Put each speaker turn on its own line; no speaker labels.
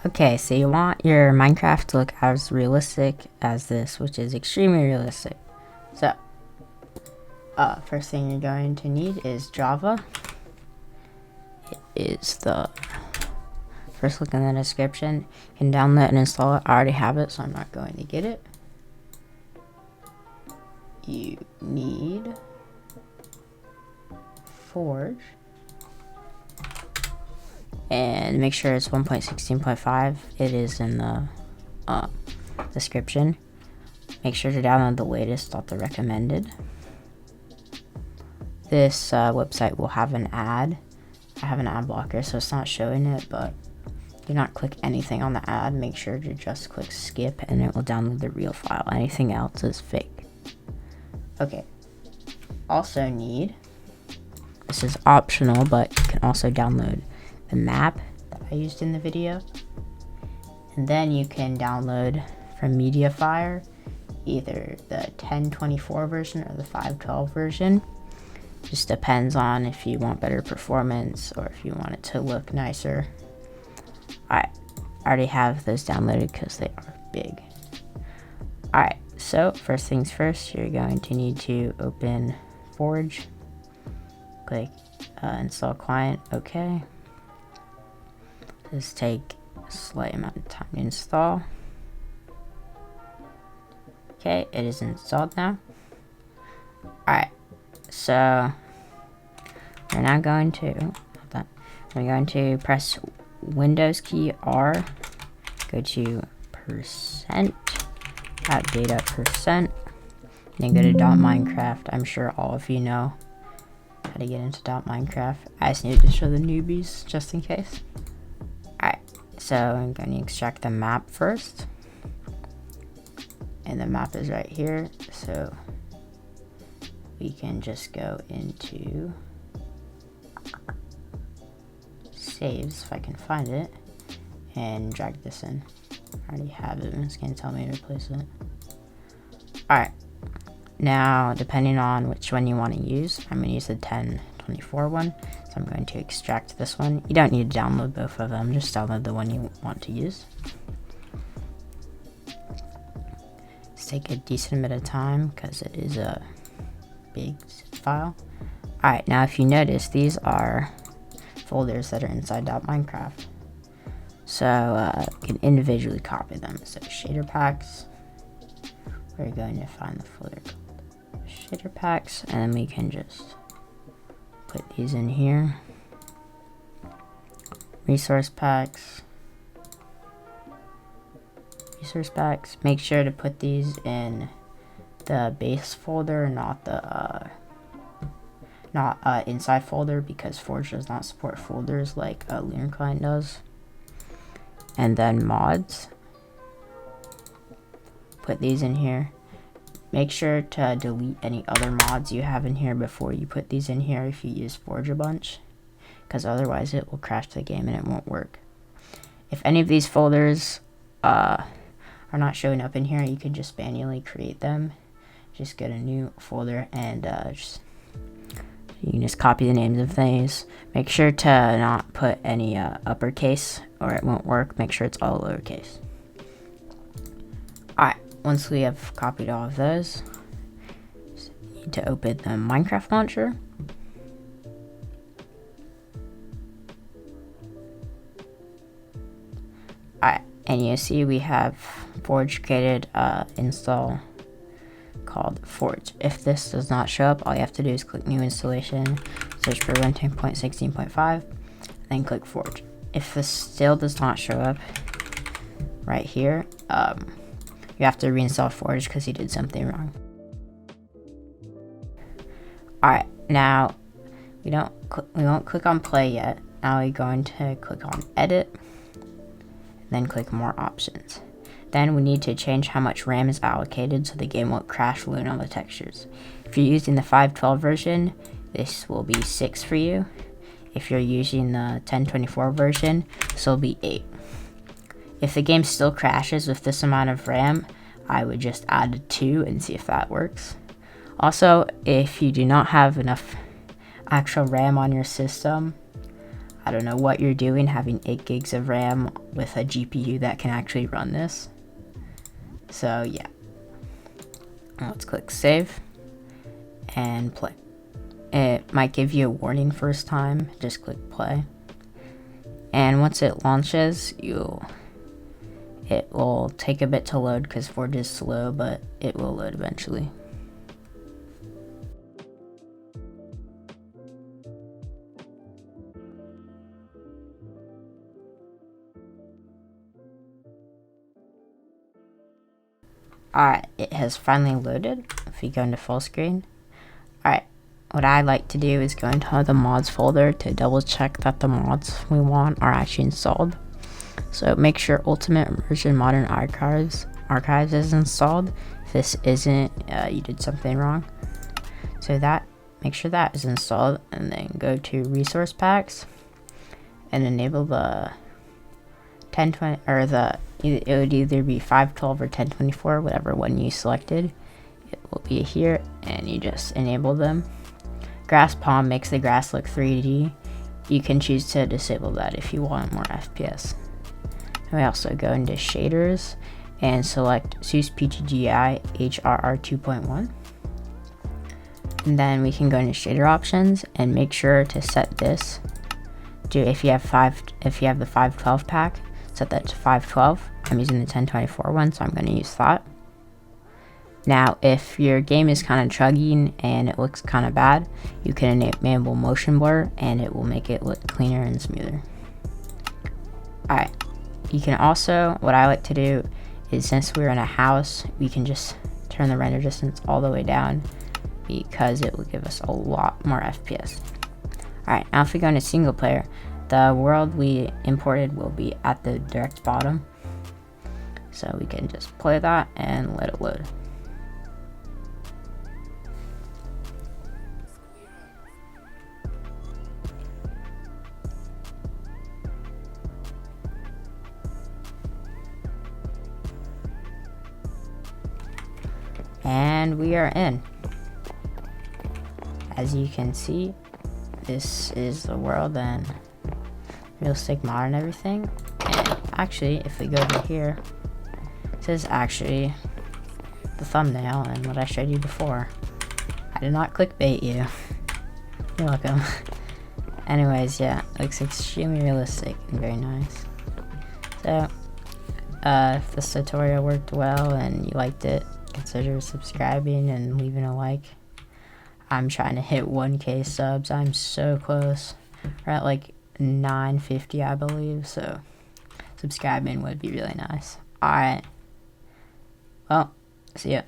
Okay, so you want your Minecraft to look as realistic as this, which is extremely realistic. So, first thing you're going to need is Java. It is the first link in the description. You can download and install it. I already have it, so I'm not going to get it. You need Forge. And make sure it's 1.16.5. It is in the description. Make sure to download the latest, not the recommended. This website will have an ad. I have an ad blocker, so it's not showing it, but do not click anything on the ad. Make sure to just click skip and it will download the real file. Anything else is fake. Okay. Also need, this is optional, but you can also download the map that I used in the video. And then you can download from MediaFire either the 1024 version or the 512 version. Just depends on if you want better performance or if you want it to look nicer. I already have those downloaded because they are big. Alright, so first things first, you're going to need to open Forge. Click install client, okay. This take a slight amount of time to install. Okay, it is installed now. Alright, so we're now going to press Windows key R, go to %, app data %, then go to .minecraft. I'm sure all of you know how to get into .minecraft. I just need to show the newbies just in case. Alright, so I'm going to extract the map first. And the map is right here, so we can just go into saves if I can find it and drag this in. I already have it, and it's going to tell me to place it. Alright, now depending on which one you want to use, I'm going to use the 1024 one, so I'm going to extract this one. You don't need to download both of them, just download the one you want to use. It's take a decent bit of time because it is a big file. Alright, now if you notice, these are folders that are inside .minecraft. So you can individually copy them. So shader packs, we're going to find the folder called shader packs, and then we can just put these in here. Resource packs. Make sure to put these in the base folder, not the inside folder, because Forge does not support folders like Lunar Client does. And then mods, put these in here. Make sure to delete any other mods you have in here before you put these in here if you use Forge a bunch, because otherwise it will crash the game and it won't work. If any of these folders are not showing up in here, you can just manually create them. Just get a new folder and you can just copy the names of things. Make sure to not put any uppercase or it won't work. Make sure it's all lowercase. Alright, once we have copied all of those, you need to open the Minecraft launcher. Alright, and you see we have Forge created install called Forge. If this does not show up, all you have to do is click new installation, search for 1.16.5, then click Forge. If this still does not show up right here, you have to reinstall Forge because you did something wrong. Alright, now we won't click on play yet. Now we're going to click on edit, and then click more options. Then we need to change how much RAM is allocated so the game won't crash when on the textures. If you're using the 512 version, this will be 6 for you. If you're using the 1024 version, this will be 8. If the game still crashes with this amount of RAM, I would just add a 2 and see if that works. Also, if you do not have enough actual RAM on your system, I don't know what you're doing having 8 gigs of RAM with a GPU that can actually run this. So yeah, let's click save and play. It might give you a warning first time, just click play. And once it launches, it will take a bit to load because Forge is slow, but it will load eventually. Alright, it has finally loaded. If you go into full screen. Alright, what I like to do is go into the mods folder to double check that the mods we want are actually installed. So make sure Ultimate Immersion Modern Archives is installed. If this isn't, you did something wrong. So make sure that is installed, and then go to Resource Packs and enable the 1020 or it would either be 512 or 1024, whatever one you selected. It will be here, and you just enable them. Grass Palm makes the grass look 3D. You can choose to disable that if you want more FPS. And we also go into shaders and select SUSE PTGI HRR 2.1. And then we can go into shader options and make sure to set this to, if you have the 512 pack, set that to 512. I'm using the 1024 one, so I'm going to use that. Now, if your game is kind of chugging and it looks kind of bad, you can enable motion blur and it will make it look cleaner and smoother. Alright, you can also, what I like to do is, since we're in a house, we can just turn the render distance all the way down because it will give us a lot more FPS. Alright, now if we go into single player, the world we imported will be at the direct bottom. So we can just play that and let it load. And we are in. As you can see, this is the world and realistic mod and everything. And actually, if we go to here, it says actually the thumbnail and what I showed you before. I did not clickbait you. You're welcome. Anyways, yeah, it looks extremely realistic and very nice. So, if this tutorial worked well and you liked it, consider subscribing and leaving a like. I'm trying to hit 1K subs. I'm so close. We're at like 950, I believe, so subscribing would be really nice. Alright. Well, see ya.